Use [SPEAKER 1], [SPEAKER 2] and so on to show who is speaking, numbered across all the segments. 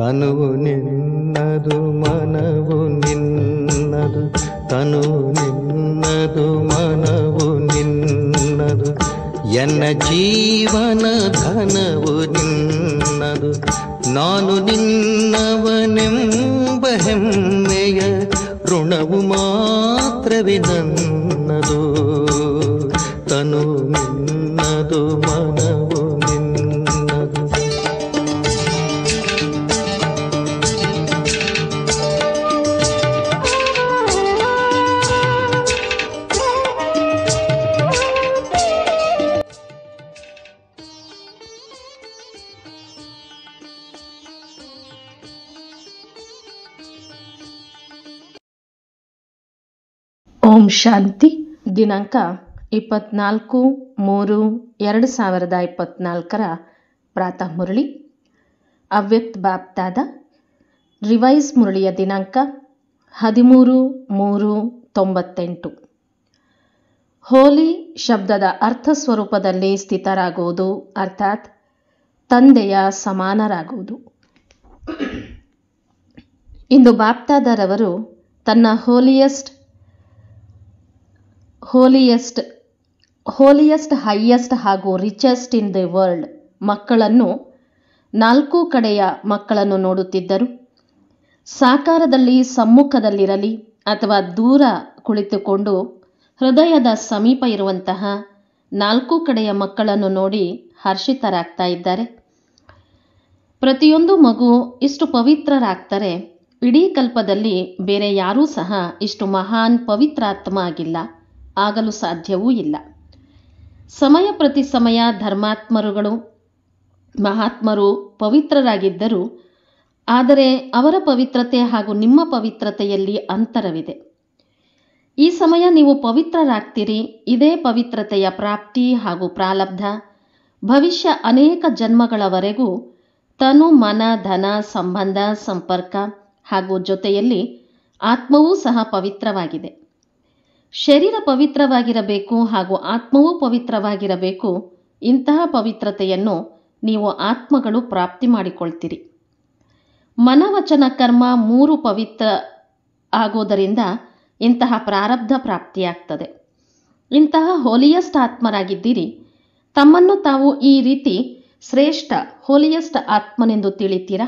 [SPEAKER 1] ತನುವು ನಿನ್ನದು ಮನವು ನಿನ್ನದು, ತನುವು ನಿನ್ನದು ಮನವು ನಿನ್ನದು, ಎನ್ನ ಜೀವನ ಧನವು ನಿನ್ನದು. ನಾನು ನಿನ್ನವನೆಂಬ ಹೆಮ್ಮೆಯ ಋಣವು ಮಾತ್ರವೇ ನನ್ನದು. ತನು ನಿನ್ನದು ಮನವು ನಿನ್ನದು.
[SPEAKER 2] ಓಂ ಶಾಂತಿ. ದಿನಾಂಕ 24/3/2024 ಪ್ರಾತಃ ಮುರಳಿ. ಅವ್ಯಕ್ತ ಬಾಪ್ದಾದ ರಿವೈಸ್ ಮುರಳಿಯ ದಿನಾಂಕ 13/3/98. ಹೋಲಿ ಶಬ್ದದ ಅರ್ಥ ಸ್ವರೂಪದಲ್ಲಿ ಸ್ಥಿತರಾಗುವುದು, ಅರ್ಥಾತ್ ತಂದೆಯ ಸಮಾನರಾಗುವುದು. ಇಂದು ಬಾಪ್ದಾದರವರು ತನ್ನ ಹೋಲಿಯೆಸ್ಟ್ ಹೈಯೆಸ್ಟ್ ಹಾಗೂ ರಿಚೆಸ್ಟ್ ಇನ್ ದಿ ವರ್ಲ್ಡ್ ಮಕ್ಕಳನ್ನು, 4 ಕಡೆಯ ಮಕ್ಕಳನ್ನು ನೋಡುತ್ತಿದ್ದರು. ಸಾಕಾರದಲ್ಲಿ ಸಮ್ಮುಖದಲ್ಲಿರಲಿ ಅಥವಾ ದೂರ ಕುಳಿತುಕೊಂಡು ಹೃದಯದ ಸಮೀಪ ಇರುವಂತಹ 4 ಕಡೆಯ ಮಕ್ಕಳನ್ನು ನೋಡಿ ಹರ್ಷಿತರಾಗ್ತಾ ಇದ್ದಾರೆ. ಪ್ರತಿಯೊಂದು ಮಗು ಇಷ್ಟು ಪವಿತ್ರರಾಗ್ತಾರೆ. ಇಡೀ ಕಲ್ಪದಲ್ಲಿ ಬೇರೆ ಯಾರೂ ಸಹ ಇಷ್ಟು ಮಹಾನ್ ಪವಿತ್ರಾತ್ಮ ಆಗಿಲ್ಲ, ಆಗಲು ಸಾಧ್ಯವೂ ಇಲ್ಲ. ಸಮಯ ಪ್ರತಿ ಸಮಯ ಧರ್ಮಾತ್ಮರುಗಳು, ಮಹಾತ್ಮರು ಪವಿತ್ರರಾಗಿದ್ದರು. ಆದರೆ ಅವರ ಪವಿತ್ರತೆ ಹಾಗೂ ನಿಮ್ಮ ಪವಿತ್ರತೆಯಲ್ಲಿ ಅಂತರವಿದೆ. ಈ ಸಮಯ ನೀವು ಪವಿತ್ರರಾಗ್ತೀರಿ. ಇದೇ ಪವಿತ್ರತೆಯ ಪ್ರಾಪ್ತಿ ಹಾಗೂ ಪ್ರಾರಬ್ಧ ಭವಿಷ್ಯ ಅನೇಕ ಜನ್ಮಗಳವರೆಗೂ ತನು, ಮನ, ಧನ, ಸಂಬಂಧ, ಸಂಪರ್ಕ ಹಾಗೂ ಜೊತೆಯಲ್ಲಿ ಆತ್ಮವೂ ಸಹ ಪವಿತ್ರವಾಗಿದೆ. ಶರೀರ ಪವಿತ್ರವಾಗಿರಬೇಕು ಹಾಗೂ ಆತ್ಮವೂ ಪವಿತ್ರವಾಗಿರಬೇಕು. ಇಂತಹ ಪವಿತ್ರತೆಯನ್ನು ನೀವು ಆತ್ಮಗಳು ಪ್ರಾಪ್ತಿ ಮಾಡಿಕೊಳ್ತೀರಿ. ಮನವಚನ ಕರ್ಮ 3 ಪವಿತ್ರ ಆಗೋದರಿಂದ ಇಂತಹ ಪ್ರಾರಬ್ಧ ಪ್ರಾಪ್ತಿಯಾಗ್ತದೆ. ಇಂತಹ ಹೋಲಿಯಸ್ಟ್ ಆತ್ಮರಾಗಿದ್ದೀರಿ. ತಮ್ಮನ್ನು ತಾವು ಈ ರೀತಿ ಶ್ರೇಷ್ಠ ಹೋಲಿಯಸ್ಟ್ ಆತ್ಮನೆಂದು ತಿಳಿತೀರಾ?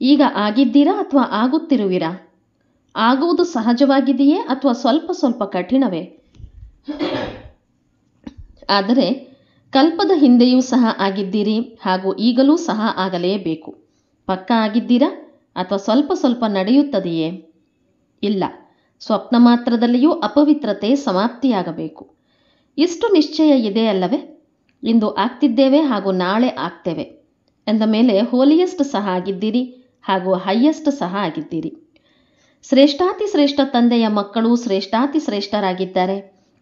[SPEAKER 2] ಈಗ ಆಗಿದ್ದೀರಾ ಅಥವಾ ಆಗುತ್ತಿರುವಿರಾ? ಆಗುವುದು ಸಹಜವಾಗಿದೆಯೇ ಅಥವಾ ಸ್ವಲ್ಪ ಸ್ವಲ್ಪ ಕಠಿಣವೇ? ಆದರೆ ಕಲ್ಪದ ಹಿಂದೆಯೂ ಸಹ ಆಗಿದ್ದೀರಿ ಹಾಗೂ ಈಗಲೂ ಸಹ ಆಗಲೇಬೇಕು. ಪಕ್ಕಾ ಆಗಿದ್ದೀರಾ ಅಥವಾ ಸ್ವಲ್ಪ ಸ್ವಲ್ಪ ನಡೆಯುತ್ತದೆಯೇ? ಇಲ್ಲ, ಸ್ವಪ್ನ ಮಾತ್ರದಲ್ಲಿಯೂ ಅಪವಿತ್ರತೆ ಸಮಾಪ್ತಿಯಾಗಬೇಕು. ಇಷ್ಟು ನಿಶ್ಚಯ ಇದೆ ಅಲ್ಲವೇ? ಇಂದು ಆಗ್ತಿದ್ದೇವೆ ಹಾಗೂ ನಾಳೆ ಆಗ್ತೇವೆ ಎಂದ ಮೇಲೆ ಹೋಲಿಯೆಸ್ಟ್ ಸಹ ಆಗಿದ್ದೀರಿ ಹಾಗೂ ಹೈಯೆಸ್ಟ್ ಸಹ ಆಗಿದ್ದೀರಿ. ಶ್ರೇಷ್ಠಾತಿ ಶ್ರೇಷ್ಠ ತಂದೆಯ ಮಕ್ಕಳು ಶ್ರೇಷ್ಠಾತಿ ಶ್ರೇಷ್ಠರಾಗಿದ್ದಾರೆ.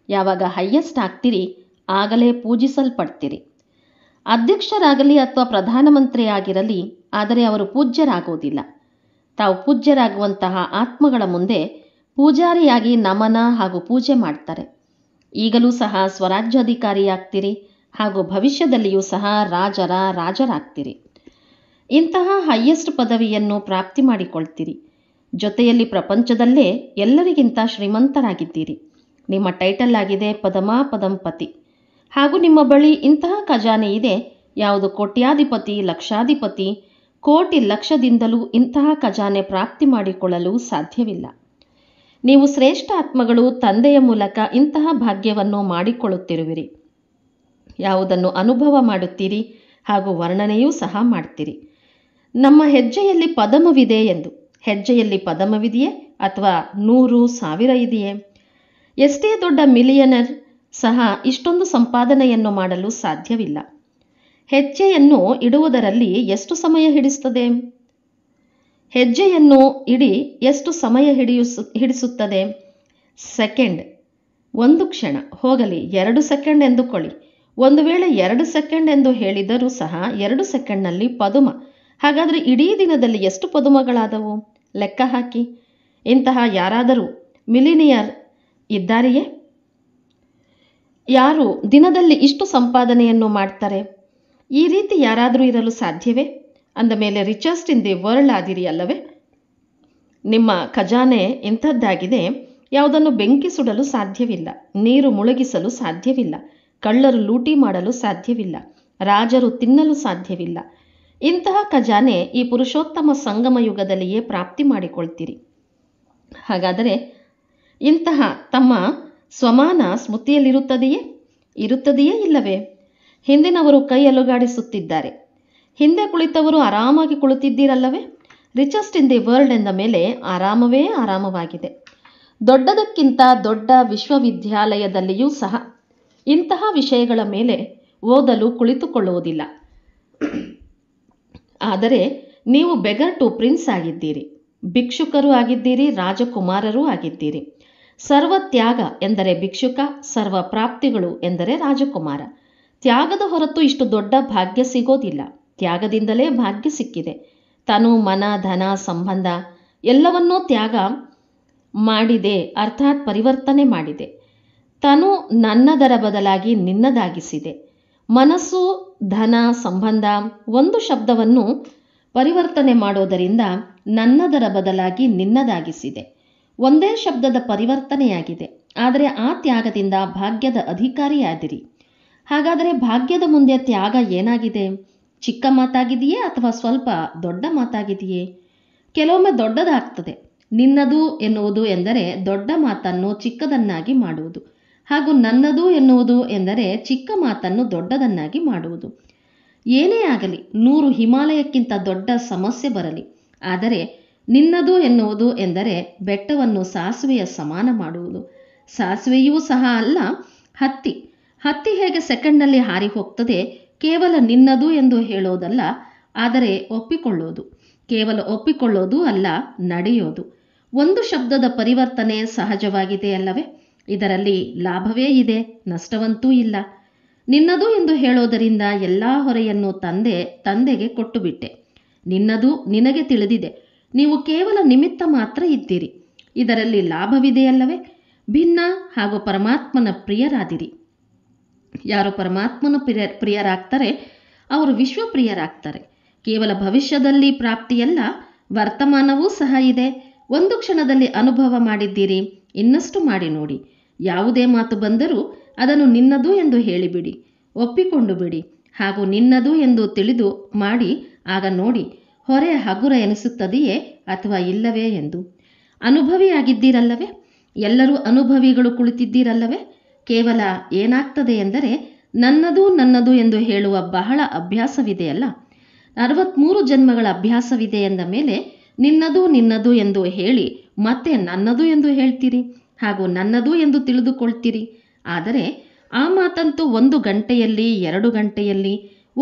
[SPEAKER 2] ಯಾವಾಗ ಹೈಯೆಸ್ಟ್ ಆಗ್ತೀರಿ ಆಗಲೇ ಪೂಜಿಸಲ್ಪಡ್ತೀರಿ. ಅಧ್ಯಕ್ಷರಾಗಲಿ ಅಥವಾ ಪ್ರಧಾನಮಂತ್ರಿ ಆಗಿರಲಿ, ಆದರೆ ಅವರು ಪೂಜ್ಯರಾಗೋದಿಲ್ಲ. ತಾವು ಪೂಜ್ಯರಾಗುವಂತಹ ಆತ್ಮಗಳ ಮುಂದೆ ಪೂಜಾರಿಯಾಗಿ ನಮನ ಹಾಗೂ ಪೂಜೆ ಮಾಡ್ತಾರೆ. ಈಗಲೂ ಸಹ ಸ್ವರಾಜ್ಯಾಧಿಕಾರಿಯಾಗ್ತೀರಿ ಹಾಗೂ ಭವಿಷ್ಯದಲ್ಲಿಯೂ ಸಹ ರಾಜರಾಗ್ತೀರಿ. ಇಂತಹ ಹೈಯೆಸ್ಟ್ ಪದವಿಯನ್ನು ಪ್ರಾಪ್ತಿ ಮಾಡಿಕೊಳ್ತೀರಿ. ಜೊತೆಯಲ್ಲಿ ಪ್ರಪಂಚದಲ್ಲೇ ಎಲ್ಲರಿಗಿಂತ ಶ್ರೀಮಂತರಾಗಿದ್ದೀರಿ. ನಿಮ್ಮ ಟೈಟಲ್ ಆಗಿದೆ ಪದಮಾಪದಂಪತಿ ಹಾಗೂ ನಿಮ್ಮ ಬಳಿ ಇಂತಹ ಖಜಾನೆ ಇದೆ. ಯಾವುದು ಕೋಟ್ಯಾಧಿಪತಿ, ಲಕ್ಷಾಧಿಪತಿ, ಕೋಟಿ ಲಕ್ಷದಿಂದಲೂ ಇಂತಹ ಖಜಾನೆ ಪ್ರಾಪ್ತಿ ಮಾಡಿಕೊಳ್ಳಲು ಸಾಧ್ಯವಿಲ್ಲ. ನೀವು ಶ್ರೇಷ್ಠ ಆತ್ಮಗಳು ತಂದೆಯ ಮೂಲಕ ಇಂತಹ ಭಾಗ್ಯವನ್ನು ಮಾಡಿಕೊಳ್ಳುತ್ತಿರುವಿರಿ. ಯಾವುದನ್ನು ಅನುಭವ ಮಾಡುತ್ತೀರಿ ಹಾಗೂ ವರ್ಣನೆಯೂ ಸಹ ಮಾಡ್ತೀರಿ. ನಮ್ಮ ಹೆಜ್ಜೆಯಲ್ಲಿ ಪದಮವಿದೆ ಎಂದು. ಹೆಜ್ಜೆಯಲ್ಲಿ ಪದಮವಿದೆಯೇ ಅಥವಾ 100,000 ಇದೆಯೇ? ಎಷ್ಟೇ ದೊಡ್ಡ ಮಿಲಿಯನರ್ ಸಹ ಇಷ್ಟೊಂದು ಸಂಪಾದನೆಯನ್ನು ಮಾಡಲು ಸಾಧ್ಯವಿಲ್ಲ. ಹೆಜ್ಜೆಯನ್ನು ಇಡುವುದರಲ್ಲಿ ಎಷ್ಟು ಸಮಯ ಹಿಡಿಸುತ್ತದೆ? ಹೆಜ್ಜೆಯನ್ನು ಎಷ್ಟು ಸಮಯ ಹಿಡಿಸುತ್ತದೆ? ಸೆಕೆಂಡ್. 1 ಕ್ಷಣ ಹೋಗಲಿ 2 ಸೆಕೆಂಡ್ ಎಂದುಕೊಳ್ಳಿ. ಒಂದು ವೇಳೆ 2 ಸೆಕೆಂಡ್ ಎಂದು ಹೇಳಿದರೂ ಸಹ 2 ಸೆಕೆಂಡ್ನಲ್ಲಿ ಪದುಮ. ಹಾಗಾದರೆ ಇಡೀ ದಿನದಲ್ಲಿ ಎಷ್ಟು ಪದುಮಗಳಾದವು? ಲೆಕ್ಕ ಹಾಕಿ. ಇಂತಹ ಯಾರಾದರೂ ಮಿಲಿನಿಯರ್ ಇದ್ದಾರೆಯೇ? ಯಾರು ದಿನದಲ್ಲಿ ಇಷ್ಟು ಸಂಪಾದನೆಯನ್ನು ಮಾಡ್ತಾರೆ? ಈ ರೀತಿ ಯಾರಾದರೂ ಇರಲು ಸಾಧ್ಯವೇ? ಅಂದ ಮೇಲೆ ರಿಚೆಸ್ಟ್ ಇನ್ ದಿ ವರ್ಲ್ಡ್ ಆದಿರಿ ಅಲ್ಲವೇ? ನಿಮ್ಮ ಖಜಾನೆ ಇಂಥದ್ದಾಗಿದೆ, ಯಾವುದನ್ನು ಬೆಂಕಿ ಸುಡಲು ಸಾಧ್ಯವಿಲ್ಲ, ನೀರು ಮುಳುಗಿಸಲು ಸಾಧ್ಯವಿಲ್ಲ, ಕಳ್ಳರು ಲೂಟಿ ಮಾಡಲು ಸಾಧ್ಯವಿಲ್ಲ, ರಾಜರು ತಿನ್ನಲು ಸಾಧ್ಯವಿಲ್ಲ. ಇಂತಹ ಖಜಾನೆ ಈ ಪುರುಷೋತ್ತಮ ಸಂಗಮ ಯುಗದಲ್ಲಿಯೇ ಪ್ರಾಪ್ತಿ ಮಾಡಿಕೊಳ್ತೀರಿ. ಹಾಗಾದರೆ ಇಂತಹ ತಮ್ಮ ಸ್ವಮಾನ ಸ್ಮೃತಿಯಲ್ಲಿರುತ್ತದೆಯೇ? ಇರುತ್ತದೆಯೇ ಇಲ್ಲವೇ? ಹಿಂದಿನವರು ಕೈ ಅಲುಗಾಡಿಸುತ್ತಿದ್ದಾರೆ, ಹಿಂದೆ ಕುಳಿತವರು ಆರಾಮಾಗಿ ಕುಳಿತಿದ್ದೀರಲ್ಲವೇ? ರಿಚೆಸ್ಟ್ ಇನ್ ದಿ ವರ್ಲ್ಡ್ ಎಂದ ಮೇಲೆ ಆರಾಮವೇ ಆರಾಮವಾಗಿದೆ. ದೊಡ್ಡದಕ್ಕಿಂತ ದೊಡ್ಡ ವಿಶ್ವವಿದ್ಯಾಲಯದಲ್ಲಿಯೂ ಸಹ ಇಂತಹ ವಿಷಯಗಳ ಮೇಲೆ ಓದಲು ಕುಳಿತುಕೊಳ್ಳುವುದಿಲ್ಲ. ಆದರೆ ನೀವು ಬೆಗರ್ ಟು ಪ್ರಿನ್ಸ್ ಆಗಿದ್ದೀರಿ, ಭಿಕ್ಷುಕರೂ ಆಗಿದ್ದೀರಿ, ರಾಜಕುಮಾರರೂ ಆಗಿದ್ದೀರಿ. ಸರ್ವ ತ್ಯಾಗ ಎಂದರೆ ಭಿಕ್ಷುಕ, ಸರ್ವ ಪ್ರಾಪ್ತಿಗಳು ಎಂದರೆ ರಾಜಕುಮಾರ. ತ್ಯಾಗದ ಹೊರತು ಇಷ್ಟು ದೊಡ್ಡ ಭಾಗ್ಯ ಸಿಗೋದಿಲ್ಲ. ತ್ಯಾಗದಿಂದಲೇ ಭಾಗ್ಯ ಸಿಕ್ಕಿದೆ. ತನು, ಮನ, ಧನ, ಸಂಬಂಧ ಎಲ್ಲವನ್ನೂ ತ್ಯಾಗ ಮಾಡಿದೆ, ಅರ್ಥಾತ್ ಪರಿವರ್ತನೆ ಮಾಡಿದೆ. ತನು ನನ್ನದರ ಬದಲಾಗಿ ನಿನ್ನದಾಗಿಸಿದೆ. ಮನಸ್ಸು, ಧನ, ಸಂಬಂಧ ಒಂದು ಶಬ್ದವನ್ನು ಪರಿವರ್ತನೆ ಮಾಡೋದರಿಂದ ನನ್ನದರ ಬದಲಾಗಿ ನಿನ್ನದಾಗಿಸಿದೆ. ಒಂದೇ ಶಬ್ದದ ಪರಿವರ್ತನೆಯಾಗಿದೆ. ಆದರೆ ಆ ತ್ಯಾಗದಿಂದ ಭಾಗ್ಯದ ಅಧಿಕಾರಿಯಾದಿರಿ. ಹಾಗಾದರೆ ಭಾಗ್ಯದ ಮುಂದೆ ತ್ಯಾಗ ಏನಾಗಿದೆ? ಚಿಕ್ಕ ಮಾತಾಗಿದೆಯೇ ಅಥವಾ ಸ್ವಲ್ಪ ದೊಡ್ಡ ಮಾತಾಗಿದೆಯೇ? ಕೆಲವೊಮ್ಮೆ ದೊಡ್ಡದಾಗ್ತದೆ. ನಿನ್ನದು ಎನ್ನುವುದು ಎಂದರೆ ದೊಡ್ಡ ಮಾತನ್ನು ಚಿಕ್ಕದನ್ನಾಗಿ ಮಾಡುವುದು, ಹಾಗೂ ನನ್ನದು ಎನ್ನುವುದು ಎಂದರೆ ಚಿಕ್ಕ ಮಾತನ್ನು ದೊಡ್ಡದನ್ನಾಗಿ ಮಾಡುವುದು. ಏನೇ ಆಗಲಿ, 100 ಹಿಮಾಲಯಕ್ಕಿಂತ ದೊಡ್ಡ ಸಮಸ್ಯೆ ಬರಲಿ, ಆದರೆ ನಿನ್ನದು ಎನ್ನುವುದು ಎಂದರೆ ಬೆಟ್ಟವನ್ನು ಸಾಸಿವೆಯ ಸಮಾನ ಮಾಡುವುದು. ಸಾಸಿವೆಯೂ ಸಹ ಅಲ್ಲ, ಹತ್ತಿ ಹೇಗೆ ಸೆಕೆಂಡ್ನಲ್ಲಿ ಹಾರಿ ಹೋಗ್ತದೆ, ಕೇವಲ ನಿನ್ನದು ಎಂದು ಹೇಳೋದಲ್ಲ, ಆದರೆ ಒಪ್ಪಿಕೊಳ್ಳೋದು. ಕೇವಲ ಒಪ್ಪಿಕೊಳ್ಳೋದು ಅಲ್ಲ, ನಡೆಯೋದು. ಒಂದು ಶಬ್ದದ ಪರಿವರ್ತನೆ ಸಹಜವಾಗಿದೆ ಅಲ್ಲವೇ? ಇದರಲ್ಲಿ ಲಾಭವೇ ಇದೆ, ನಷ್ಟವಂತೂ ಇಲ್ಲ. ನಿನ್ನದು ಎಂದು ಹೇಳೋದರಿಂದ ಎಲ್ಲ ಹೊರೆಯನ್ನು ತಂದೆಗೆ ಕೊಟ್ಟು ಬಿಟ್ಟೆ. ನಿನ್ನದು ನಿನಗೆ ತಿಳಿದಿದೆ, ನೀವು ಕೇವಲ ನಿಮಿತ್ತ ಮಾತ್ರ ಇದ್ದೀರಿ. ಇದರಲ್ಲಿ ಲಾಭವಿದೆಯಲ್ಲವೇ? ಭಿನ್ನ ಹಾಗೂ ಪರಮಾತ್ಮನ ಪ್ರಿಯರಾದಿರಿ. ಯಾರು ಪರಮಾತ್ಮನ ಪ್ರಿಯರಾಗ್ತಾರೆ ಅವರು ವಿಶ್ವಪ್ರಿಯರಾಗ್ತಾರೆ. ಕೇವಲ ಭವಿಷ್ಯದಲ್ಲಿ ಪ್ರಾಪ್ತಿಯಲ್ಲ, ವರ್ತಮಾನವೂ ಸಹ ಇದೆ. ಒಂದು ಕ್ಷಣದಲ್ಲಿ ಅನುಭವ ಮಾಡಿದ್ದೀರಿ, ಇನ್ನಷ್ಟು ಮಾಡಿ ನೋಡಿ. ಯಾವುದೇ ಮಾತು ಬಂದರೂ ಅದನ್ನು ನಿನ್ನದು ಎಂದು ಹೇಳಿಬಿಡಿ, ಒಪ್ಪಿಕೊಂಡು ಬಿಡಿ. ಹಾಗೂ ನಿನ್ನದು ಎಂದು ತಿಳಿದು ಮಾಡಿ, ಆಗ ನೋಡಿ ಹೊರೆ ಹಗುರ ಎನಿಸುತ್ತದೆಯೇ ಅಥವಾ ಇಲ್ಲವೇ ಎಂದು. ಅನುಭವಿಯಾಗಿದ್ದೀರಲ್ಲವೇ? ಎಲ್ಲರೂ ಅನುಭವಿಗಳು ಕುಳಿತಿದ್ದೀರಲ್ಲವೇ? ಕೇವಲ ಏನಾಗ್ತದೆ ಎಂದರೆ ನನ್ನದು ಎಂದು ಹೇಳುವ ಬಹಳ ಅಭ್ಯಾಸವಿದೆಯಲ್ಲ. 63 ಜನ್ಮಗಳ ಅಭ್ಯಾಸವಿದೆ ಎಂದ ಮೇಲೆ ನಿನ್ನದು ಎಂದು ಹೇಳಿ ಮತ್ತೆ ನನ್ನದು ಎಂದು ಹೇಳ್ತೀರಿ, ಹಾಗೂ ನನ್ನದು ಎಂದು ತಿಳಿದುಕೊಳ್ತೀರಿ. ಆದರೆ ಆ ಮಾತಂತೂ 1 ಗಂಟೆಯಲ್ಲಿ, 2 ಗಂಟೆಯಲ್ಲಿ,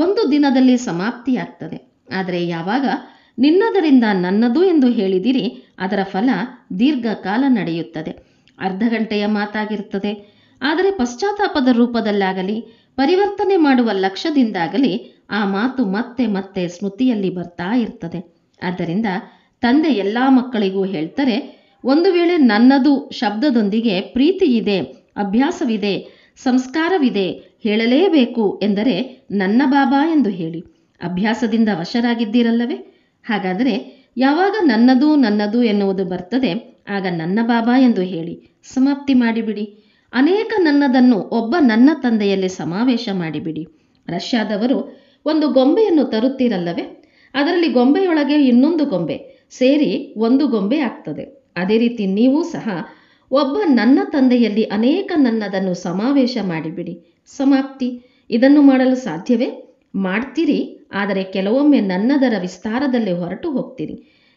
[SPEAKER 2] 1 ದಿನದಲ್ಲಿ ಸಮಾಪ್ತಿಯಾಗ್ತದೆ. ಆದರೆ ಯಾವಾಗ ನಿನ್ನದರಿಂದ ನನ್ನದು ಎಂದು ಹೇಳಿದಿರಿ, ಅದರ ಫಲ ದೀರ್ಘಕಾಲ ನಡೆಯುತ್ತದೆ. ಅರ್ಧ ಗಂಟೆಯ ಮಾತಾಗಿರ್ತದೆ. ಆದರೆ ಪಶ್ಚಾತ್ತಾಪದ ರೂಪದಲ್ಲಾಗಲಿ, ಪರಿವರ್ತನೆ ಮಾಡುವ ಲಕ್ಷ್ಯದಿಂದಾಗಲಿ ಆ ಮಾತು ಮತ್ತೆ ಮತ್ತೆ ಸ್ಮೃತಿಯಲ್ಲಿ ಬರ್ತಾ ಇರ್ತದೆ. ಆದ್ದರಿಂದ ತಂದೆ ಎಲ್ಲ ಮಕ್ಕಳಿಗೂ ಹೇಳ್ತಾರೆ, ಒಂದು ವೇಳೆ ನನ್ನದು ಶಬ್ದದೊಂದಿಗೆ ಪ್ರೀತಿ ಇದೆ, ಅಭ್ಯಾಸವಿದೆ, ಸಂಸ್ಕಾರವಿದೆ, ಹೇಳಲೇಬೇಕು ಎಂದರೆ ನನ್ನ ಬಾಬಾ ಎಂದು ಹೇಳಿ. ಅಭ್ಯಾಸದಿಂದ ವಶರಾಗಿದ್ದೀರಲ್ಲವೇ? ಹಾಗಾದರೆ ಯಾವಾಗ ನನ್ನದು ಎನ್ನುವುದು ಬರ್ತದೆ, ಆಗ ನನ್ನ ಬಾಬಾ ಎಂದು ಹೇಳಿ ಸಮಾಪ್ತಿ ಮಾಡಿಬಿಡಿ. ಅನೇಕ ನನ್ನದನ್ನು ಒಬ್ಬ ನನ್ನ ತಂದೆಯಲ್ಲಿ ಸಮಾವೇಶ ಮಾಡಿಬಿಡಿ. ರಷ್ಯಾದವರು ಒಂದು ಗೊಂಬೆಯನ್ನು ತರುತ್ತೀರಲ್ಲವೇ? ಅದರಲ್ಲಿ ಗೊಂಬೆಯೊಳಗೆ ಇನ್ನೊಂದು ಗೊಂಬೆ ಸೇರಿ ಒಂದು ಗೊಂಬೆ ಆಗ್ತದೆ. ಅದೇ ರೀತಿ ನೀವು ಸಹ ಒಬ್ಬ ನನ್ನ ತಂದೆಯಲ್ಲಿ ಅನೇಕ ನನ್ನದನ್ನು ಸಮಾವೇಶ ಮಾಡಿಬಿಡಿ, ಸಮಾಪ್ತಿ. ಇದನ್ನು ಮಾಡಲು ಸಾಧ್ಯವೇ? ಮಾಡ್ತೀರಿ, ಆದರೆ ಕೆಲವೊಮ್ಮೆ ನನ್ನದರ ವಿಸ್ತಾರದಲ್ಲಿ ಹೊರಟು ಹೋಗ್ತೀರಿ.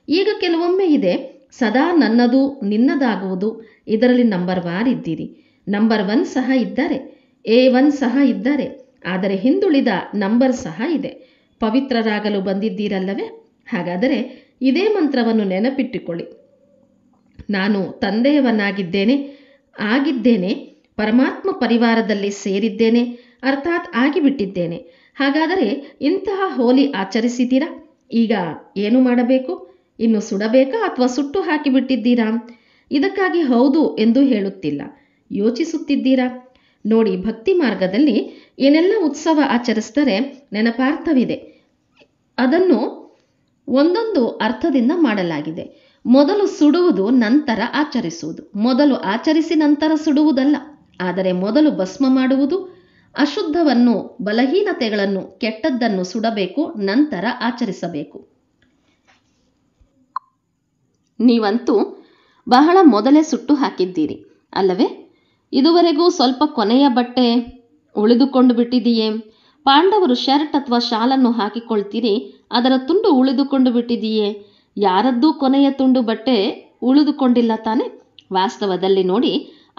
[SPEAKER 2] ಈಗ ಕೆಲವೊಮ್ಮೆ ಇದೆ, ಸದಾ ನನ್ನದು ನಿನ್ನದಾಗುವುದು. ಇದರಲ್ಲಿ ನಂಬರ್ 1 ಇದ್ದೀರಿ, ನಂಬರ್ 1 ಸಹ ಇದ್ದಾರೆ, A1 ಸಹ ಇದ್ದಾರೆ. ಆದರೆ ಹಿಂದುಳಿದ ನಂಬರ್ ಸಹ ಇದೆ. ಪವಿತ್ರರಾಗಲು ಬಂದಿದ್ದೀರಲ್ಲವೇ? ಹಾಗಾದರೆ ಇದೇ ಮಂತ್ರವನ್ನು ನೆನಪಿಟ್ಟುಕೊಳ್ಳಿ. ನಾನು ಆಗಿದ್ದೇನೆ, ಪರಮಾತ್ಮ ಪರಿವಾರದಲ್ಲಿ ಸೇರಿದ್ದೇನೆ, ಅರ್ಥಾತ್ ಆಗಿಬಿಟ್ಟಿದ್ದೇನೆ. ಹಾಗಾದರೆ ಇಂತಹ ಹೋಲಿ ಆಚರಿಸಿದ್ದೀರಾ? ಈಗ ಏನು ಮಾಡಬೇಕು? ಇನ್ನು ಸುಡಬೇಕಾ ಅಥವಾ ಸುಟ್ಟು ಹಾಕಿಬಿಟ್ಟಿದ್ದೀರಾ? ಇದಕ್ಕಾಗಿ ಹೌದು ಎಂದು ಹೇಳುತ್ತಿಲ್ಲ, ಯೋಚಿಸುತ್ತಿದ್ದೀರಾ? ನೋಡಿ, ಭಕ್ತಿ ಮಾರ್ಗದಲ್ಲಿ ಏನೆಲ್ಲ ಉತ್ಸವ ಆಚರಿಸ್ತಾರೆ ನೆನಪಾರ್ಥವಿದೆ. ಅದನ್ನು ಒಂದೊಂದು ಅರ್ಥದಿಂದ ಮಾಡಲಾಗಿದೆ. ಮೊದಲು ಸುಡುವುದು, ನಂತರ ಆಚರಿಸುವುದು. ಮೊದಲು ಆಚರಿಸಿ ನಂತರ ಸುಡುವುದಲ್ಲ, ಆದರೆ ಮೊದಲು ಭಸ್ಮ ಮಾಡುವುದು. ಅಶುದ್ಧವನ್ನು, ಬಲಹೀನತೆಗಳನ್ನು, ಕೆಟ್ಟದ್ದನ್ನು ಸುಡಬೇಕು, ನಂತರ ಆಚರಿಸಬೇಕು. ನೀವಂತೂ ಬಹಳ ಮೊದಲೇ ಸುಟ್ಟು ಹಾಕಿದ್ದೀರಿ ಅಲ್ಲವೇ? ಇದುವರೆಗೂ ಸ್ವಲ್ಪ ಕೊನೆಯ ಬಟ್ಟೆ ಉಳಿದುಕೊಂಡು ಬಿಟ್ಟಿದೆಯೇ? ಪಾಂಡವರು ಶರ್ಟ್ ಅಥವಾ ಶಾಲನ್ನು ಹಾಕಿಕೊಳ್ತೀರಿ, ಅದರ ತುಂಡು ಉಳಿದುಕೊಂಡು ಬಿಟ್ಟಿದೆಯೇ? ಯಾರದ್ದೂ ಕೊನೆಯ ತುಂಡು ಬಟ್ಟೆ ಉಳಿದುಕೊಂಡಿಲ್ಲ ತಾನೆ? ವಾಸ್ತವದಲ್ಲಿ ನೋಡಿ,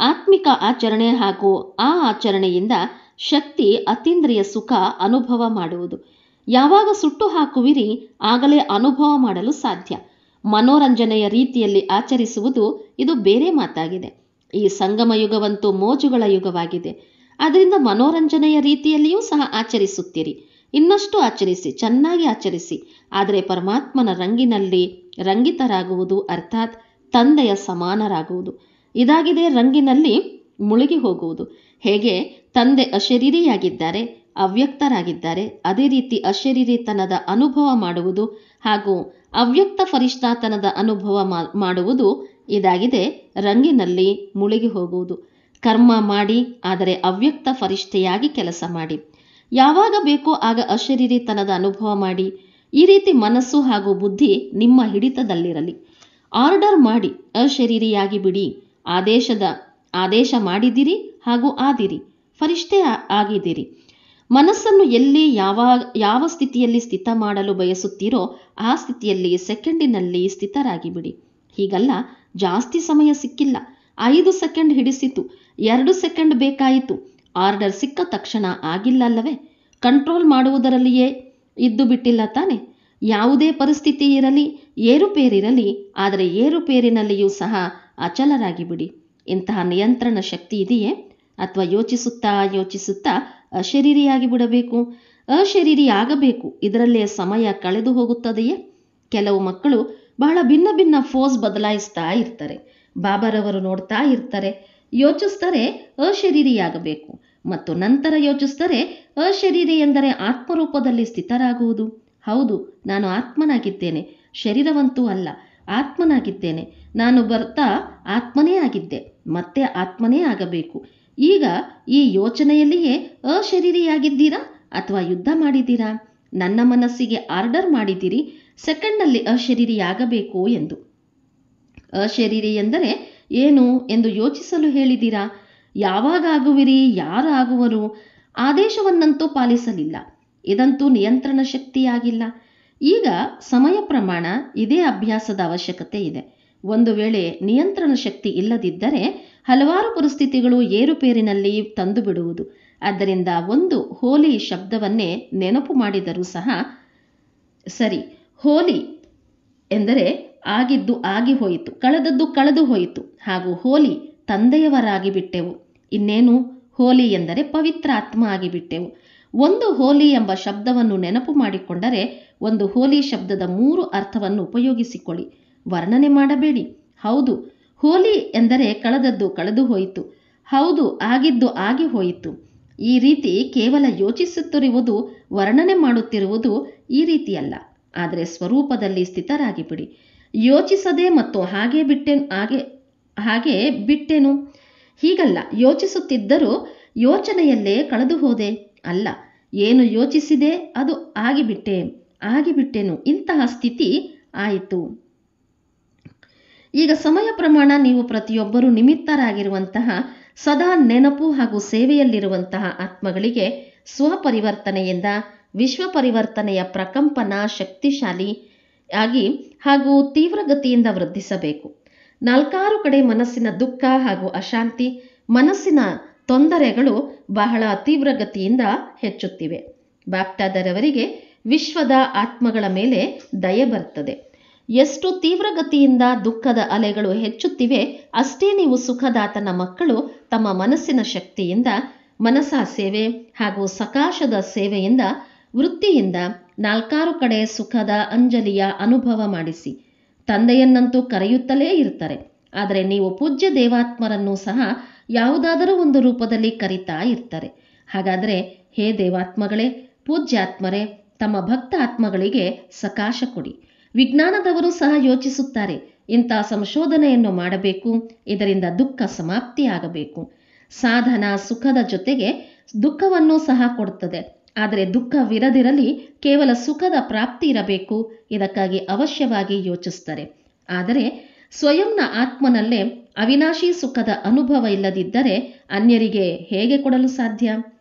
[SPEAKER 2] ಆತ್ಮಿಕ ಆಚರಣೆ ಹಾಗೂ ಆ ಆಚರಣೆಯಿಂದ ಶಕ್ತಿ, ಅತೀಂದ್ರಿಯ ಸುಖ ಅನುಭವ ಮಾಡುವುದು. ಯಾವಾಗ ಸುಟ್ಟು ಹಾಕುವಿರಿ ಆಗಲೇ ಅನುಭವ ಮಾಡಲು ಸಾಧ್ಯ. ಮನೋರಂಜನೆಯ ರೀತಿಯಲ್ಲಿ ಆಚರಿಸುವುದು ಇದು ಬೇರೆ ಮಾತಾಗಿದೆ. ಈ ಸಂಗಮ ಯುಗವಂತೂ ಮೋಜುಗಳ ಯುಗವಾಗಿದೆ. ಅದರಿಂದ ಮನೋರಂಜನೆಯ ರೀತಿಯಲ್ಲಿಯೂ ಸಹ ಆಚರಿಸುತ್ತೀರಿ. ಇನ್ನಷ್ಟು ಆಚರಿಸಿ, ಚೆನ್ನಾಗಿ ಆಚರಿಸಿ. ಆದರೆ ಪರಮಾತ್ಮನ ರಂಗಿನಲ್ಲಿ ರಂಗಿತರಾಗುವುದು, ಅರ್ಥಾತ್ ತಂದೆಯ ಸಮಾನರಾಗುವುದು. ಇದಾಗಿದೆ ರಂಗಿನಲ್ಲಿ ಮುಳುಗಿ ಹೋಗುವುದು. ಹೇಗೆ ತಂದೆ ಅಶರೀರಿಯಾಗಿದ್ದಾರೆ, ಅವ್ಯಕ್ತರಾಗಿದ್ದಾರೆ, ಅದೇ ರೀತಿ ಅಶರೀರಿತನದ ಅನುಭವ ಮಾಡುವುದು ಹಾಗೂ ಅವ್ಯಕ್ತ ಫರಿಷ್ಠಾತನದ ಅನುಭವ ಮಾಡುವುದು. ಇದಾಗಿದೆ ರಂಗಿನಲ್ಲಿ ಮುಳುಗಿ ಹೋಗುವುದು. ಕರ್ಮ ಮಾಡಿ, ಆದರೆ ಅವ್ಯಕ್ತ ಫರಿಷ್ಠೆಯಾಗಿ ಕೆಲಸ ಮಾಡಿ. ಯಾವಾಗ ಬೇಕೋ ಆಗ ಅಶರೀರಿತನದ ಅನುಭವ ಮಾಡಿ. ಈ ರೀತಿ ಮನಸ್ಸು ಹಾಗೂ ಬುದ್ಧಿ ನಿಮ್ಮ ಹಿಡಿತದಲ್ಲಿರಲಿ. ಆರ್ಡರ್ ಮಾಡಿ ಅಶರೀರಿಯಾಗಿ ಬಿಡಿ. ಆದೇಶ ಮಾಡಿದಿರಿ ಹಾಗೂ ಆದಿರಿ, ಫರಿಷ್ಠೆ ಆಗಿದಿರಿ. ಮನಸ್ಸನ್ನು ಎಲ್ಲಿ ಯಾವ ಸ್ಥಿತಿಯಲ್ಲಿ ಸ್ಥಿತ ಮಾಡಲು ಬಯಸುತ್ತೀರೋ ಆ ಸ್ಥಿತಿಯಲ್ಲಿ ಸೆಕೆಂಡಿನಲ್ಲಿ ಸ್ಥಿತರಾಗಿ ಬಿಡಿ. ಹೀಗಲ್ಲ, ಜಾಸ್ತಿ ಸಮಯ ಸಿಕ್ಕಿಲ್ಲ, 5 ಸೆಕೆಂಡ್ ಹಿಡಿಸಿತು, 2 ಸೆಕೆಂಡ್ ಬೇಕಾಯಿತು. ಆರ್ಡರ್ ಸಿಕ್ಕ ತಕ್ಷಣ ಆಗಿಲ್ಲ ಅಲ್ಲವೇ? ಕಂಟ್ರೋಲ್ ಮಾಡುವುದರಲ್ಲಿಯೇ ಇದ್ದು ಬಿಟ್ಟಿಲ್ಲ ತಾನೆ? ಯಾವುದೇ ಪರಿಸ್ಥಿತಿ ಇರಲಿ, ಏರುಪೇರಿರಲಿ, ಆದರೆ ಏರುಪೇರಿನಲ್ಲಿಯೂ ಸಹ ಅಚಲರಾಗಿ ಬಿಡಿ. ಇಂತಹ ನಿಯಂತ್ರಣ ಶಕ್ತಿ ಇದೆಯೇ? ಅಥವಾ ಯೋಚಿಸುತ್ತಾ ಅಶರೀರಿಯಾಗಿ ಬಿಡಬೇಕು, ಅಶರೀರಿ ಆಗಬೇಕು, ಇದರಲ್ಲೇ ಸಮಯ ಕಳೆದು ಹೋಗುತ್ತದೆಯೇ? ಕೆಲವು ಮಕ್ಕಳು ಬಹಳ ಭಿನ್ನ ಫೋಸ್ ಬದಲಾಯಿಸ್ತಾ ಇರ್ತಾರೆ. ಬಾಬಾರವರು ನೋಡ್ತಾ ಇರ್ತಾರೆ, ಯೋಚಿಸ್ತಾರೆ ಅಶರೀರಿಯಾಗಬೇಕು, ಮತ್ತು ನಂತರ ಯೋಚಿಸ್ತಾರೆ ಅಶರೀರಿ ಎಂದರೆ ಆತ್ಮರೂಪದಲ್ಲಿ ಸ್ಥಿತರಾಗುವುದು. ಹೌದು, ನಾನು ಆತ್ಮನಾಗಿದ್ದೇನೆ, ಶರೀರವಂತೂ ಅಲ್ಲ, ಆತ್ಮನಾಗಿದ್ದೇನೆ. ನಾನು ಬರ್ತಾ ಆತ್ಮನೇ ಆಗಿದ್ದೆ, ಮತ್ತೆ ಆತ್ಮನೇ ಆಗಬೇಕು. ಈಗ ಈ ಯೋಚನೆಯಲ್ಲಿಯೇ ಅಶರೀರಿಯಾಗಿದ್ದೀರಾ ಅಥವಾ ಯುದ್ಧ ಮಾಡಿದ್ದೀರಾ? ನನ್ನ ಮನಸ್ಸಿಗೆ ಆರ್ಡರ್ ಮಾಡಿದ್ದೀರಿ ಸೆಕೆಂಡ್ನಲ್ಲಿ ಅಶರೀರಿಯಾಗಬೇಕು ಎಂದು. ಅಶರೀರಿ ಎಂದರೆ ಏನು ಎಂದು ಯೋಚಿಸಲು ಹೇಳಿದ್ದೀರಾ? ಯಾವಾಗ ಆಗುವಿರಿ, ಯಾರು ಆಗುವರು? ಆದೇಶವನ್ನಂತೂ ಪಾಲಿಸಲಿಲ್ಲ. ಇದಂತೂ ನಿಯಂತ್ರಣ ಶಕ್ತಿಯಾಗಿಲ್ಲ. ಈಗ ಸಮಯ ಪ್ರಮಾಣ ಇದೇ ಅಭ್ಯಾಸದ ಅವಶ್ಯಕತೆ ಇದೆ. ಒಂದು ವೇಳೆ ನಿಯಂತ್ರಣ ಶಕ್ತಿ ಇಲ್ಲದಿದ್ದರೆ ಹಲವಾರು ಪರಿಸ್ಥಿತಿಗಳು ಏರುಪೇರಿನಲ್ಲಿ ತಂದು ಬಿಡುವುದು. ಆದ್ದರಿಂದ ಒಂದು ಹೋಲಿ ಶಬ್ದವನ್ನೇ ನೆನಪು ಮಾಡಿದರೂ ಸಹ ಸರಿ. ಹೋಲಿ ಎಂದರೆ ಆಗಿದ್ದು ಆಗಿ ಹೋಯಿತು, ಕಳೆದದ್ದು ಕಳೆದು ಹೋಯಿತು, ಹಾಗೂ ಹೋಲಿ ತಂದೆಯವರಾಗಿ ಬಿಟ್ಟೆವು. ಇನ್ನೇನು ಹೋಲಿ ಎಂದರೆ ಪವಿತ್ರ ಆತ್ಮ ಆಗಿಬಿಟ್ಟೆವು. ಒಂದು ಹೋಲಿ ಎಂಬ ಶಬ್ದವನ್ನು ನೆನಪು ಮಾಡಿಕೊಂಡರೆ ಒಂದು ಹೋಲಿ ಶಬ್ದದ 3 ಅರ್ಥವನ್ನು ಉಪಯೋಗಿಸಿಕೊಳ್ಳಿ. ವರ್ಣನೆ ಮಾಡಬೇಡಿ. ಹೌದು, ಹೋಲಿ ಎಂದರೆ ಕಳೆದದ್ದು ಕಳೆದು ಹೋಯಿತು, ಹೌದು, ಆಗಿದ್ದು ಆಗಿ ಹೋಯಿತು. ಈ ರೀತಿ ಕೇವಲ ಯೋಚಿಸುತ್ತಿರುವುದು, ವರ್ಣನೆ ಮಾಡುತ್ತಿರುವುದು ಈ ರೀತಿಯಲ್ಲ. ಆದರೆ ಸ್ವರೂಪದಲ್ಲಿ ಸ್ಥಿತರಾಗಿ ಬಿಡಿ. ಯೋಚಿಸದೆ ಮತ್ತು ಹಾಗೆ ಬಿಟ್ಟೆನು, ಹೀಗಲ್ಲ. ಯೋಚಿಸುತ್ತಿದ್ದರೂ ಯೋಚನೆಯಲ್ಲೇ ಕಳೆದು ಹೋದೆ ಅಲ್ಲ, ಏನು ಯೋಚಿಸಿದೆ ಅದು ಆಗಿಬಿಟ್ಟೆನು, ಇಂತಹ ಸ್ಥಿತಿ ಆಯಿತು. ಈಗ ಸಮಯ ಪ್ರಮಾಣ ನೀವು ಪ್ರತಿಯೊಬ್ಬರೂ ನಿಮಿತ್ತರಾಗಿರುವಂತಹ, ಸದಾ ನೆನಪು ಹಾಗೂ ಸೇವೆಯಲ್ಲಿರುವಂತಹ ಆತ್ಮಗಳಿಗೆ ಸ್ವಪರಿವರ್ತನೆಯಿಂದ ವಿಶ್ವ ಪರಿವರ್ತನೆಯ ಪ್ರಕಂಪನ ಶಕ್ತಿಶಾಲಿ ಆಗಿ ಹಾಗೂ ತೀವ್ರಗತಿಯಿಂದ ವೃದ್ಧಿಸಬೇಕು. 4 ಕಡೆ ಮನಸ್ಸಿನ ದುಃಖ ಹಾಗೂ ಅಶಾಂತಿ, ಮನಸ್ಸಿನ ತೊಂದರೆಗಳು ಬಹಳ ತೀವ್ರಗತಿಯಿಂದ ಹೆಚ್ಚುತ್ತಿವೆ. ಬಾಪ್ದಾದರವರಿಗೆ ವಿಶ್ವದ ಆತ್ಮಗಳ ಮೇಲೆ ದಯೆ ಬರ್ತದೆ. ಎಷ್ಟು ತೀವ್ರಗತಿಯಿಂದ ದುಃಖದ ಅಲೆಗಳು ಹೆಚ್ಚುತ್ತಿವೆ, ಅಷ್ಟೇ ನೀವು ಸುಖದಾತನ ಮಕ್ಕಳು ತಮ್ಮ ಮನಸ್ಸಿನ ಶಕ್ತಿಯಿಂದ, ಮನಸಾ ಸೇವೆ ಹಾಗೂ ಸಕಾಶದ ಸೇವೆಯಿಂದ, ವೃತ್ತಿಯಿಂದ 4 ಕಡೆ ಸುಖದ ಅಂಜಲಿಯ ಅನುಭವ ಮಾಡಿಸಿ. ತಂದೆಯನ್ನಂತೂ ಕರೆಯುತ್ತಲೇ ಇರ್ತಾರೆ, ಆದರೆ ನೀವು ಪೂಜ್ಯ ದೇವಾತ್ಮರನ್ನು ಸಹ ಯಾವುದಾದರೂ ಒಂದು ರೂಪದಲ್ಲಿ ಕರೀತಾ ಇರ್ತಾರೆ. ಹಾಗಾದರೆ ಹೇ ದೇವಾತ್ಮಗಳೇ, ಪೂಜ್ಯಾತ್ಮರೇ, ತಮ್ಮ ಭಕ್ತ ಆತ್ಮಗಳಿಗೆ ಸಕಾಶ ಕೊಡಿ. ವಿಜ್ಞಾನದವರು ಸಹ ಯೋಚಿಸುತ್ತಾರೆ, ಇಂಥ ಸಂಶೋಧನೆಯನ್ನು ಮಾಡಬೇಕು, ಇದರಿಂದ ದುಃಖ ಸಮಾಪ್ತಿಯಾಗಬೇಕು. ಸಾಧನ ಸುಖದ ಜೊತೆಗೆ ದುಃಖವನ್ನು ಸಹ ಕೊಡುತ್ತದೆ. ಆದರೆ ದುಃಖವಿರದಿರಲಿ, ಕೇವಲ ಸುಖದ ಪ್ರಾಪ್ತಿ ಇರಬೇಕು, ಇದಕ್ಕಾಗಿ ಅವಶ್ಯವಾಗಿ ಯೋಚಿಸ್ತಾರೆ. ಆದರೆ ಸ್ವಯಂನ ಆತ್ಮನಲ್ಲೇ ಅವಿನಾಶಿ ಸುಖದ ಅನುಭವ ಇಲ್ಲದಿದ್ದರೆ ಅನ್ಯರಿಗೆ ಹೇಗೆ ಕೊಡಲು ಸಾಧ್ಯ?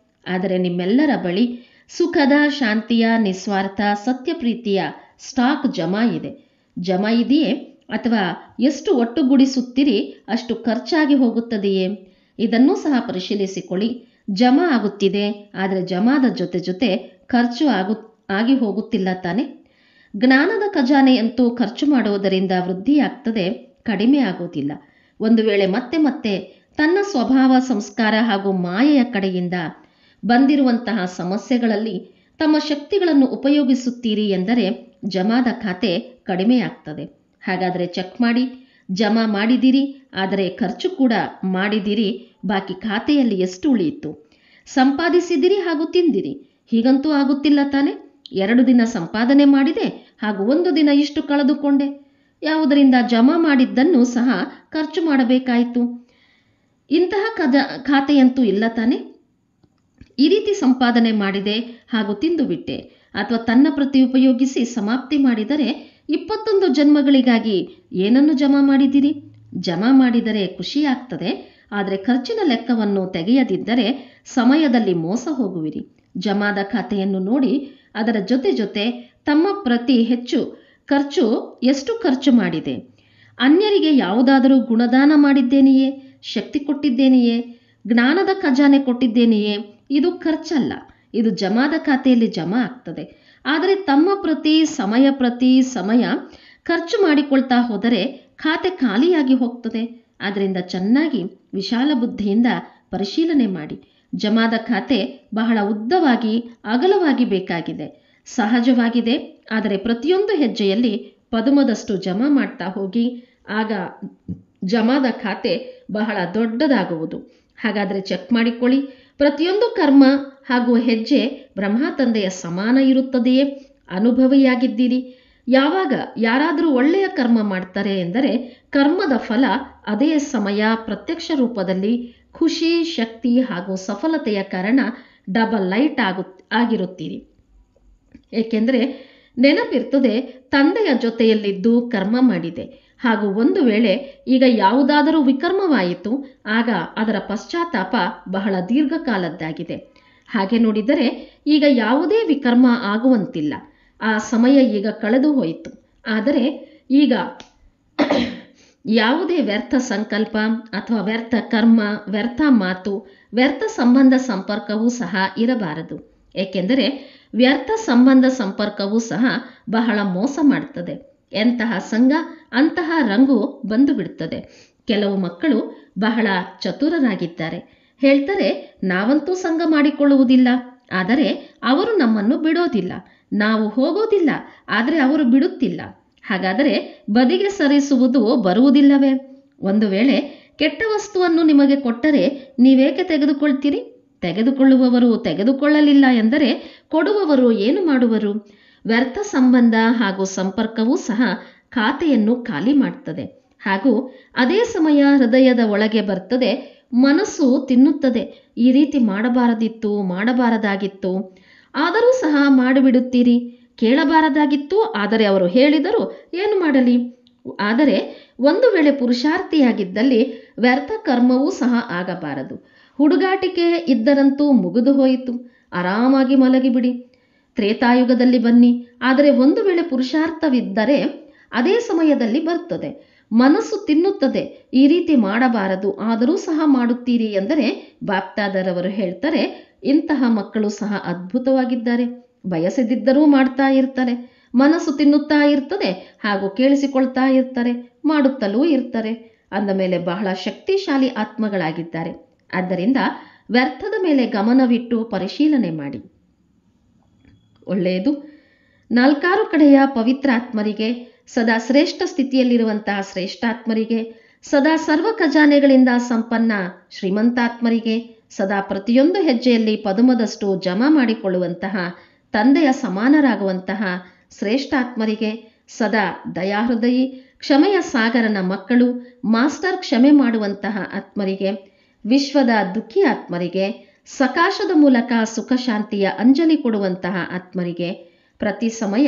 [SPEAKER 2] ಆದರೆ ನಿಮ್ಮೆಲ್ಲರ ಬಳಿ ಸುಖದ, ಶಾಂತಿಯ, ನಿಸ್ವಾರ್ಥ, ಸತ್ಯಪ್ರೀತಿಯ ಸ್ಟಾಕ್ ಜಮಾ ಇದೆ. ಜಮಾ ಇದೆಯೇ? ಅಥವಾ ಎಷ್ಟು ಒಟ್ಟುಗೂಡಿಸುತ್ತೀರಿ ಅಷ್ಟು ಖರ್ಚಾಗಿ ಹೋಗುತ್ತದೆಯೇ? ಇದನ್ನೂ ಸಹ ಪರಿಶೀಲಿಸಿಕೊಳ್ಳಿ. ಜಮಾ ಆಗುತ್ತಿದೆ, ಆದರೆ ಜಮಾದ ಜೊತೆ ಜೊತೆ ಖರ್ಚು ಆಗಿ ಹೋಗುತ್ತಿಲ್ಲ ತಾನೆ? ಜ್ಞಾನದ ಖಜಾನೆಯಂತೂ ಖರ್ಚು ಮಾಡುವುದರಿಂದ ವೃದ್ಧಿಯಾಗ್ತದೆ, ಕಡಿಮೆ ಆಗುವುದಿಲ್ಲ. ಒಂದು ವೇಳೆ ಮತ್ತೆ ಮತ್ತೆ ತನ್ನ ಸ್ವಭಾವ, ಸಂಸ್ಕಾರ ಹಾಗೂ ಮಾಯೆಯ ಕಡೆಯಿಂದ ಬಂದಿರುವಂತಹ ಸಮಸ್ಯೆಗಳಲ್ಲಿ ತಮ್ಮ ಶಕ್ತಿಗಳನ್ನು ಉಪಯೋಗಿಸುತ್ತೀರಿ ಎಂದರೆ ಜಮಾದ ಖಾತೆ ಕಡಿಮೆಯಾಗ್ತದೆ. ಹಾಗಾದರೆ ಚೆಕ್ ಮಾಡಿ. ಜಮಾ ಮಾಡಿದಿರಿ, ಆದರೆ ಖರ್ಚು ಕೂಡ ಮಾಡಿದಿರಿ, ಬಾಕಿ ಖಾತೆಯಲ್ಲಿ ಎಷ್ಟು ಉಳಿಯಿತು? ಸಂಪಾದಿಸಿದಿರಿ ಹಾಗೂ ತಿಂದಿರಿ, ಹೀಗಂತೂ ಆಗುತ್ತಿಲ್ಲ ತಾನೆ? 2 ದಿನ ಸಂಪಾದನೆ ಮಾಡಿದೆ ಹಾಗೂ 1 ದಿನ ಇಷ್ಟು ಕಳೆದುಕೊಂಡೆ. ಯಾವುದರಿಂದ ಜಮಾ ಮಾಡಿದ್ದನ್ನು ಸಹ ಖರ್ಚು ಮಾಡಬೇಕಾಯಿತು. ಇಂತಹ ಖಾತೆಯಂತೂ ಇಲ್ಲ ತಾನೆ? ಈ ರೀತಿ ಸಂಪಾದನೆ ಮಾಡಿದೆ ಹಾಗೂ ತಿಂದು ಬಿಟ್ಟೆ, ಅಥವಾ ತನ್ನ ಪ್ರತಿ ಉಪಯೋಗಿಸಿ ಸಮಾಪ್ತಿ ಮಾಡಿದರೆ 21 ಜನ್ಮಗಳಿಗಾಗಿ ಏನನ್ನು ಜಮಾ ಮಾಡಿದಿರಿ? ಜಮಾ ಮಾಡಿದರೆ ಖುಷಿಯಾಗ್ತದೆ, ಆದರೆ ಖರ್ಚಿನ ಲೆಕ್ಕವನ್ನು ತೆಗೆಯದಿದ್ದರೆ ಸಮಯದಲ್ಲಿ ಮೋಸ ಹೋಗುವಿರಿ. ಜಮಾದ ಖಾತೆಯನ್ನು ನೋಡಿ, ಅದರ ಜೊತೆ ಜೊತೆ ತಮ್ಮ ಪ್ರತಿ ಎಷ್ಟು ಖರ್ಚು ಮಾಡಿದೆ? ಅನ್ಯರಿಗೆ ಯಾವುದಾದರೂ ಗುಣದಾನ ಮಾಡಿದ್ದೇನೆಯೇ? ಶಕ್ತಿ ಕೊಟ್ಟಿದ್ದೇನೆಯೇ? ಜ್ಞಾನದ ಖಜಾನೆ ಕೊಟ್ಟಿದ್ದೇನೆಯೇ? ಇದು ಖರ್ಚಲ್ಲ, ಇದು ಜಮಾದ ಖಾತೆಯಲ್ಲಿ ಜಮಾ ಆಗ್ತದೆ. ಆದರೆ ತಮ್ಮ ಪ್ರತಿ ಸಮಯ ಖರ್ಚು ಮಾಡಿಕೊಳ್ತಾ ಹೋದರೆ ಖಾತೆ ಖಾಲಿಯಾಗಿ ಹೋಗ್ತದೆ. ಆದ್ದರಿಂದ ಚೆನ್ನಾಗಿ ವಿಶಾಲ ಬುದ್ಧಿಯಿಂದ ಪರಿಶೀಲನೆ ಮಾಡಿ. ಜಮಾದ ಖಾತೆ ಬಹಳ ಉದ್ದವಾಗಿ, ಅಗಲವಾಗಿ ಬೇಕಾಗಿದೆ, ಸಹಜವಾಗಿದೆ. ಆದರೆ ಪ್ರತಿಯೊಂದು ಹೆಜ್ಜೆಯಲ್ಲಿ ಪದುಮದಷ್ಟು ಜಮಾ ಮಾಡ್ತಾ ಹೋಗಿ, ಆಗ ಜಮಾದ ಖಾತೆ ಬಹಳ ದೊಡ್ಡದಾಗುವುದು. ಹಾಗಾದರೆ ಚೆಕ್ ಮಾಡಿಕೊಳ್ಳಿ. ಪ್ರತಿಯೊಂದು ಕರ್ಮ ಹಾಗೂ ಹೆಜ್ಜೆ ಬ್ರಹ್ಮ ತಂದೆಯ ಸಮಾನ ಇರುತ್ತದೆಯೇ? ಅನುಭವಿಯಾಗಿದ್ದೀರಿ. ಯಾವಾಗ ಯಾರಾದರೂ ಒಳ್ಳೆಯ ಕರ್ಮ ಮಾಡ್ತಾರೆ ಎಂದರೆ ಕರ್ಮದ ಫಲ ಅದೇ ಸಮಯ ಪ್ರತ್ಯಕ್ಷ ರೂಪದಲ್ಲಿ ಖುಷಿ, ಶಕ್ತಿ ಹಾಗೂ ಸಫಲತೆಯ ಕಾರಣ ಡಬಲ್ ಲೈಟ್ ಆಗಿರುತ್ತೀರಿ. ಏಕೆಂದರೆ ನೆನಪಿರ್ತದೆ, ತಂದೆಯ ಜೊತೆಯಲ್ಲಿದ್ದು ಕರ್ಮ ಮಾಡಿದೆ ಹಾಗೂ ಒಂದು ವೇಳೆ ಈಗ ಯಾವುದಾದರೂ ವಿಕರ್ಮವಾಯಿತು, ಆಗ ಅದರ ಪಶ್ಚಾತ್ತಾಪ ಬಹಳ ದೀರ್ಘಕಾಲದ್ದಾಗಿದೆ. ಹಾಗೆ ನೋಡಿದರೆ ಈಗ ಯಾವುದೇ ವಿಕರ್ಮ ಆಗುವಂತಿಲ್ಲ. ಆ ಸಮಯ ಈಗ ಕಳೆದು ಹೋಯಿತು. ಆದರೆ ಈಗ ಯಾವುದೇ ವ್ಯರ್ಥ ಸಂಕಲ್ಪ ಅಥವಾ ವ್ಯರ್ಥ ಕರ್ಮ, ವ್ಯರ್ಥ ಮಾತು, ವ್ಯರ್ಥ ಸಂಬಂಧ ಸಂಪರ್ಕವೂ ಸಹ ಇರಬಾರದು. ಏಕೆಂದರೆ ವ್ಯರ್ಥ ಸಂಬಂಧ ಸಂಪರ್ಕವೂ ಸಹ ಬಹಳ ಮೋಸ ಮಾಡ್ತದೆ. ಎಂತಹ ಸಂಘ ಅಂತಹ ರಂಗು ಬಂದು ಬಿಡುತ್ತದೆ. ಕೆಲವು ಮಕ್ಕಳು ಬಹಳ ಚತುರರಾಗಿದ್ದಾರೆ. ಹೇಳ್ತಾರೆ, ನಾವಂತೂ ಸಂಘ ಮಾಡಿಕೊಳ್ಳುವುದಿಲ್ಲ, ಆದರೆ ಅವರು ನಮ್ಮನ್ನು ಬಿಡೋದಿಲ್ಲ. ನಾವು ಹೋಗೋದಿಲ್ಲ, ಆದರೆ ಅವರು ಬಿಡುತ್ತಿಲ್ಲ. ಹಾಗಾದರೆ ಬದಿಗೆ ಸರಿಸುವುದು ಬರುವುದಿಲ್ಲವೇ? ಒಂದು ವೇಳೆ ಕೆಟ್ಟ ವಸ್ತುವನ್ನು ನಿಮಗೆ ಕೊಟ್ಟರೆ ನೀವೇಕೆ ತೆಗೆದುಕೊಳ್ತೀರಿ? ತೆಗೆದುಕೊಳ್ಳುವವರು ತೆಗೆದುಕೊಳ್ಳಲಿಲ್ಲ ಎಂದರೆ ಕೊಡುವವರು ಏನು ಮಾಡುವರು? ವ್ಯರ್ಥ ಸಂಬಂಧ ಹಾಗೂ ಸಂಪರ್ಕವೂ ಸಹ ಖಾತೆಯನ್ನು ಖಾಲಿ ಮಾಡ್ತದೆ. ಹಾಗೂ ಅದೇ ಸಮಯ ಹೃದಯದ ಒಳಗೆ ಬರ್ತದೆ, ಮನಸ್ಸು ತಿನ್ನುತ್ತದೆ, ಈ ರೀತಿ ಮಾಡಬಾರದಾಗಿತ್ತು, ಆದರೂ ಸಹ ಮಾಡಿಬಿಡುತ್ತೀರಿ. ಕೇಳಬಾರದಾಗಿತ್ತು, ಆದರೆ ಅವರು ಹೇಳಿದರು, ಏನು ಮಾಡಲಿ? ಆದರೆ ಒಂದು ವೇಳೆ ಪುರುಷಾರ್ಥಿಯಾಗಿದ್ದಲ್ಲಿ ವ್ಯರ್ಥ ಕರ್ಮವೂ ಸಹ ಆಗಬಾರದು. ಹುಡುಗಾಟಿಕೆ ಇದ್ದರಂತೂ ಮುಗಿದು ಹೋಯಿತು, ಆರಾಮಾಗಿ ಮಲಗಿಬಿಡಿ. ತ್ರೇತಾಯುಗದಲ್ಲಿ ಬನ್ನಿ. ಆದರೆ ಒಂದು ವೇಳೆ ಪುರುಷಾರ್ಥವಿದ್ದರೆ ಅದೇ ಸಮಯದಲ್ಲಿ ಬರ್ತದೆ, ಮನಸ್ಸು ತಿನ್ನುತ್ತದೆ, ಈ ರೀತಿ ಮಾಡಬಾರದು, ಆದರೂ ಸಹ ಮಾಡುತ್ತೀರಿ ಎಂದರೆ ಬಾಪ್ತಾದರವರು ಹೇಳ್ತಾರೆ, ಇಂತಹ ಮಕ್ಕಳು ಸಹ ಅದ್ಭುತವಾಗಿದ್ದಾರೆ. ಬಯಸದಿದ್ದರೂ ಮಾಡ್ತಾ ಇರ್ತಾರೆ, ಮನಸ್ಸು ತಿನ್ನುತ್ತಾ ಇರ್ತದೆ ಹಾಗೂ ಕೇಳಿಸಿಕೊಳ್ತಾ ಇರ್ತಾರೆ, ಮಾಡುತ್ತಲೂ ಇರ್ತಾರೆ. ಅಂದ ಮೇಲೆ ಬಹಳ ಶಕ್ತಿಶಾಲಿ ಆತ್ಮಗಳಾಗಿದ್ದಾರೆ. ಆದ್ದರಿಂದ ವ್ಯರ್ಥದ ಮೇಲೆ ಗಮನವಿಟ್ಟು ಪರಿಶೀಲನೆ ಮಾಡಿ. ಒಳ್ಳೆಯದು. 4 ಕಡೆಯ ಪವಿತ್ರ ಆತ್ಮರಿಗೆ, ಸದಾ ಶ್ರೇಷ್ಠ ಸ್ಥಿತಿಯಲ್ಲಿರುವಂತಹ ಶ್ರೇಷ್ಠಾತ್ಮರಿಗೆ, ಸದಾ ಸರ್ವ ಖಜಾನೆಗಳಿಂದ ಸಂಪನ್ನ ಶ್ರೀಮಂತಾತ್ಮರಿಗೆ, ಸದಾ ಪ್ರತಿಯೊಂದು ಹೆಜ್ಜೆಯಲ್ಲಿ ಪದುಮದಷ್ಟು ಜಮಾ ಮಾಡಿಕೊಳ್ಳುವಂತಹ ತಂದೆಯ ಸಮಾನರಾಗುವಂತಹ ಶ್ರೇಷ್ಠಾತ್ಮರಿಗೆ, ಸದಾ ದಯಾಹೃದಯಿ, ಕ್ಷಮೆಯ ಸಾಗರನ ಮಕ್ಕಳು, ಮಾಸ್ಟರ್ ಕ್ಷಮೆ ಮಾಡುವಂತಹ ಆತ್ಮರಿಗೆ, ವಿಶ್ವದ ದುಃಖಿ ಆತ್ಮರಿಗೆ, ಸಕಾಶದ ಮೂಲಕ ಸುಖ ಶಾಂತಿಯ ಅಂಜಲಿ ಕೊಡುವಂತಹ ಆತ್ಮರಿಗೆ, ಪ್ರತಿ ಸಮಯ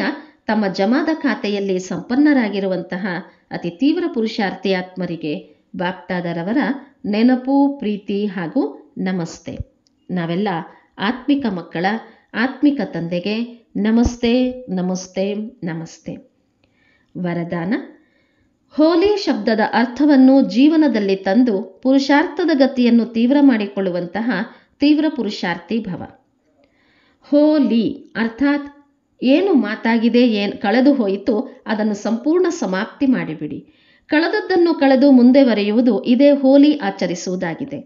[SPEAKER 2] ತಮ್ಮ ಜಮಾದ ಖಾತೆಯಲ್ಲಿ ಸಂಪನ್ನರಾಗಿರುವಂತಹ ಅತಿ ತೀವ್ರ ಪುರುಷಾರ್ಥಿ ಆತ್ಮರಿಗೆ ಬಾಪ್ದಾದರವರ ನೆನಪು, ಪ್ರೀತಿ ಹಾಗೂ ನಮಸ್ತೆ. ನಾವೆಲ್ಲ ಆತ್ಮಿಕ ಮಕ್ಕಳ ಆತ್ಮಿಕ ತಂದೆಗೆ ನಮಸ್ತೆ, ನಮಸ್ತೆ, ನಮಸ್ತೆ. ವರದಾನ: ಹೋಲಿ ಶಬ್ದದ ಅರ್ಥವನ್ನು ಜೀವನದಲ್ಲಿ ತಂದು ಪುರುಷಾರ್ಥದ ಗತಿಯನ್ನು ತೀವ್ರ ಮಾಡಿಕೊಳ್ಳುವಂತಹ ತೀವ್ರ ಪುರುಷಾರ್ಥಿ ಭವ. ಹೋಲಿ ಅರ್ಥಾತ್ ಏನು ಮಾತಾಗಿದೆ, ಕಳೆದು ಹೋಯಿತು ಅದನ್ನು ಸಂಪೂರ್ಣ ಸಮಾಪ್ತಿ ಮಾಡಿಬಿಡಿ. ಕಳೆದದ್ದನ್ನು ಕಳೆದು ಮುಂದೆ ಬರೆಯುವುದು ಇದೇ ಹೋಲಿ ಆಚರಿಸುವುದಾಗಿದೆ.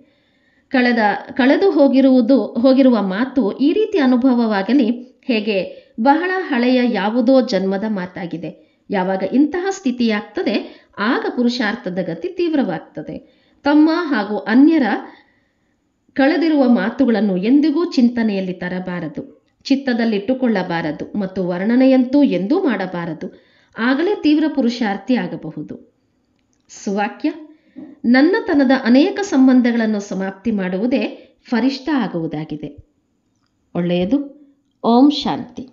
[SPEAKER 2] ಕಳೆದು ಹೋಗಿರುವ ಮಾತು ಈ ರೀತಿ ಅನುಭವವಾಗಲಿ ಹೇಗೆ ಬಹಳ ಹಳೆಯ ಯಾವುದೋ ಜನ್ಮದ ಮಾತಾಗಿದೆ. ಯಾವಾಗ ಇಂತಹ ಸ್ಥಿತಿಯಾಗ್ತದೆ ಆಗ ಪುರುಷಾರ್ಥದ ಗತಿ ತೀವ್ರವಾಗ್ತದೆ. ತಮ್ಮ ಹಾಗೂ ಅನ್ಯರ ಕಳೆದಿರುವ ಮಾತುಗಳನ್ನು ಎಂದಿಗೂ ಚಿಂತನೆಯಲ್ಲಿ ತರಬಾರದು, ಚಿತ್ತದಲ್ಲಿಟ್ಟುಕೊಳ್ಳಬಾರದು ಮತ್ತು ವರ್ಣನೆಯಂತೂ ಎಂದೂ ಮಾಡಬಾರದು. ಆಗಲೇ ತೀವ್ರ ಪುರುಷಾರ್ಥಿ ಆಗಬಹುದು. ಸುವಾಕ್ಯ: ನನ್ನತನದ ಅನೇಕ ಸಂಬಂಧಗಳನ್ನು ಸಮಾಪ್ತಿ ಮಾಡುವುದೇ ಫರಿಷ್ಠ ಆಗುವುದಾಗಿದೆ. ಒಳ್ಳೆಯದು. ಓಂ ಶಾಂತಿ.